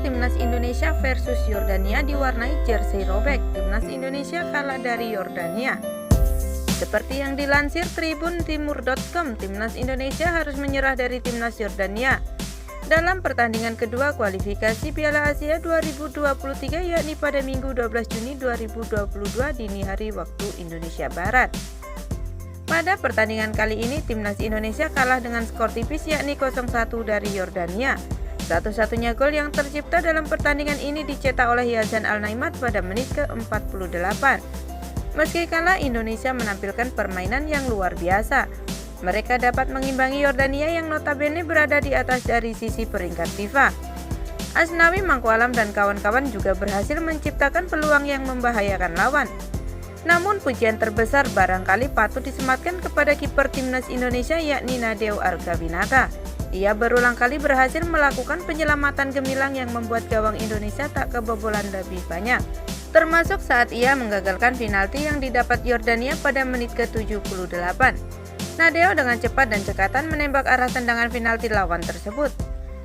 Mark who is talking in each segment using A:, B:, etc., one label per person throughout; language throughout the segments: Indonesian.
A: Timnas Indonesia versus Yordania diwarnai jersey robek. Timnas Indonesia kalah dari Yordania. Seperti yang dilansir tribuntimur.com, Timnas Indonesia harus menyerah dari Timnas Yordania dalam pertandingan kedua kualifikasi Piala Asia 2023, yakni pada Minggu 12 Juni 2022 dini hari waktu Indonesia Barat. Pada pertandingan kali ini, Timnas Indonesia kalah dengan skor tipis, yakni 0-1 dari Yordania. Satu-satunya gol yang tercipta dalam pertandingan ini dicetak oleh Yazan Al-Naimat pada menit ke-48. Meski kalah, Indonesia menampilkan permainan yang luar biasa. Mereka dapat mengimbangi Yordania yang notabene berada di atas dari sisi peringkat FIFA. Asnawi Mangkualam dan kawan-kawan juga berhasil menciptakan peluang yang membahayakan lawan. Namun pujian terbesar barangkali patut disematkan kepada kiper Timnas Indonesia, yakni Nadeo Argawinata. Ia berulang kali berhasil melakukan penyelamatan gemilang yang membuat gawang Indonesia tak kebobolan lebih banyak, termasuk saat ia menggagalkan penalti yang didapat Yordania pada menit ke-78. Nadeo dengan cepat dan cekatan menembak arah tendangan penalti lawan tersebut.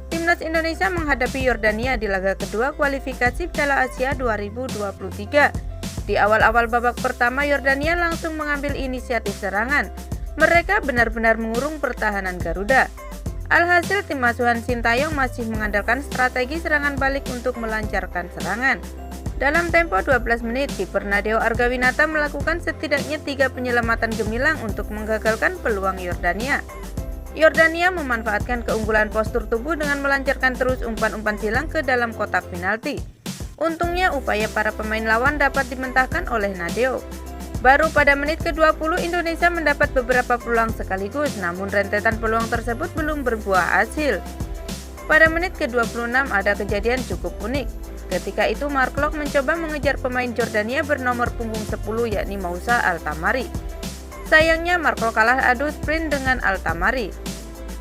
A: Timnas Indonesia menghadapi Yordania di laga kedua kualifikasi Piala Asia 2023. Di awal-awal babak pertama, Yordania langsung mengambil inisiatif serangan. Mereka benar-benar mengurung pertahanan Garuda. Alhasil, tim asuhan Sintayong masih mengandalkan strategi serangan balik untuk melancarkan serangan. Dalam tempo 12 menit, kiper Nadeo Argawinata melakukan setidaknya 3 penyelamatan gemilang untuk menggagalkan peluang Yordania. Yordania memanfaatkan keunggulan postur tubuh dengan melancarkan terus umpan-umpan silang ke dalam kotak penalti. Untungnya upaya para pemain lawan dapat dimentahkan oleh Nadeo. Baru pada menit ke-20 Indonesia mendapat beberapa peluang sekaligus, namun rentetan peluang tersebut belum berbuah hasil. Pada menit ke-26 ada kejadian cukup unik. Ketika itu Mark Klok mencoba mengejar pemain Jordania bernomor punggung 10, yakni Moussa Altamari. Sayangnya Mark Klok kalah adu sprint dengan Altamari.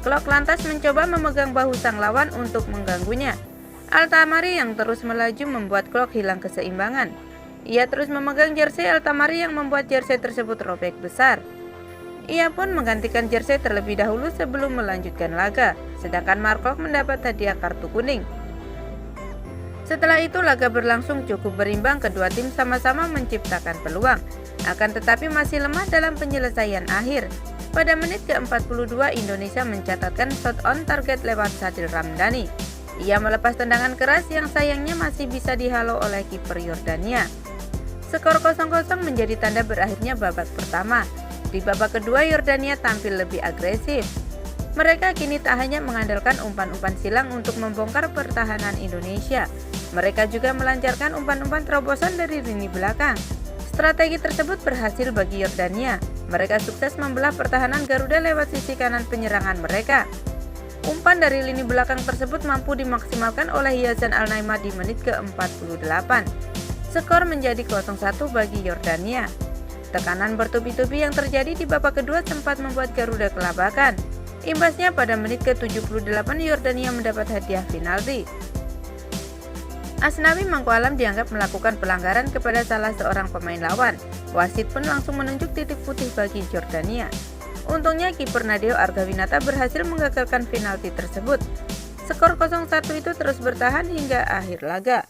A: Klok lantas mencoba memegang bahu sang lawan untuk mengganggunya. Altamari yang terus melaju membuat Klok hilang keseimbangan. Ia terus memegang jersey Altamari yang membuat jersey tersebut robek besar. Ia pun menggantikan jersey terlebih dahulu sebelum melanjutkan laga, sedangkan Mark Klok mendapat hadiah kartu kuning. Setelah itu laga berlangsung cukup berimbang, kedua tim sama-sama menciptakan peluang, akan tetapi masih lemah dalam penyelesaian akhir. Pada menit ke-42 Indonesia mencatatkan shot on target lewat Sadil Ramdhani. Ia melepas tendangan keras yang sayangnya masih bisa dihalau oleh kiper Yordania. Skor 0-0 menjadi tanda berakhirnya babak pertama. Di babak kedua Yordania tampil lebih agresif. Mereka kini tak hanya mengandalkan umpan-umpan silang untuk membongkar pertahanan Indonesia. Mereka juga melancarkan umpan-umpan terobosan dari lini belakang. Strategi tersebut berhasil bagi Yordania. Mereka sukses membelah pertahanan Garuda lewat sisi kanan penyerangan mereka. Umpan dari lini belakang tersebut mampu dimaksimalkan oleh Yazan Al-Naimat di menit ke-48. Skor menjadi 0-1 bagi Yordania. Tekanan bertubi-tubi yang terjadi di babak kedua sempat membuat Garuda kelabakan. Imbasnya pada menit ke-78 Yordania mendapat hadiah penalti. Asnawi Mangkualam dianggap melakukan pelanggaran kepada salah seorang pemain lawan. Wasit pun langsung menunjuk titik putih bagi Yordania. Untungnya kiper Nadeo Argawinata berhasil menggagalkan penalti tersebut. Skor 0-1 itu terus bertahan hingga akhir laga.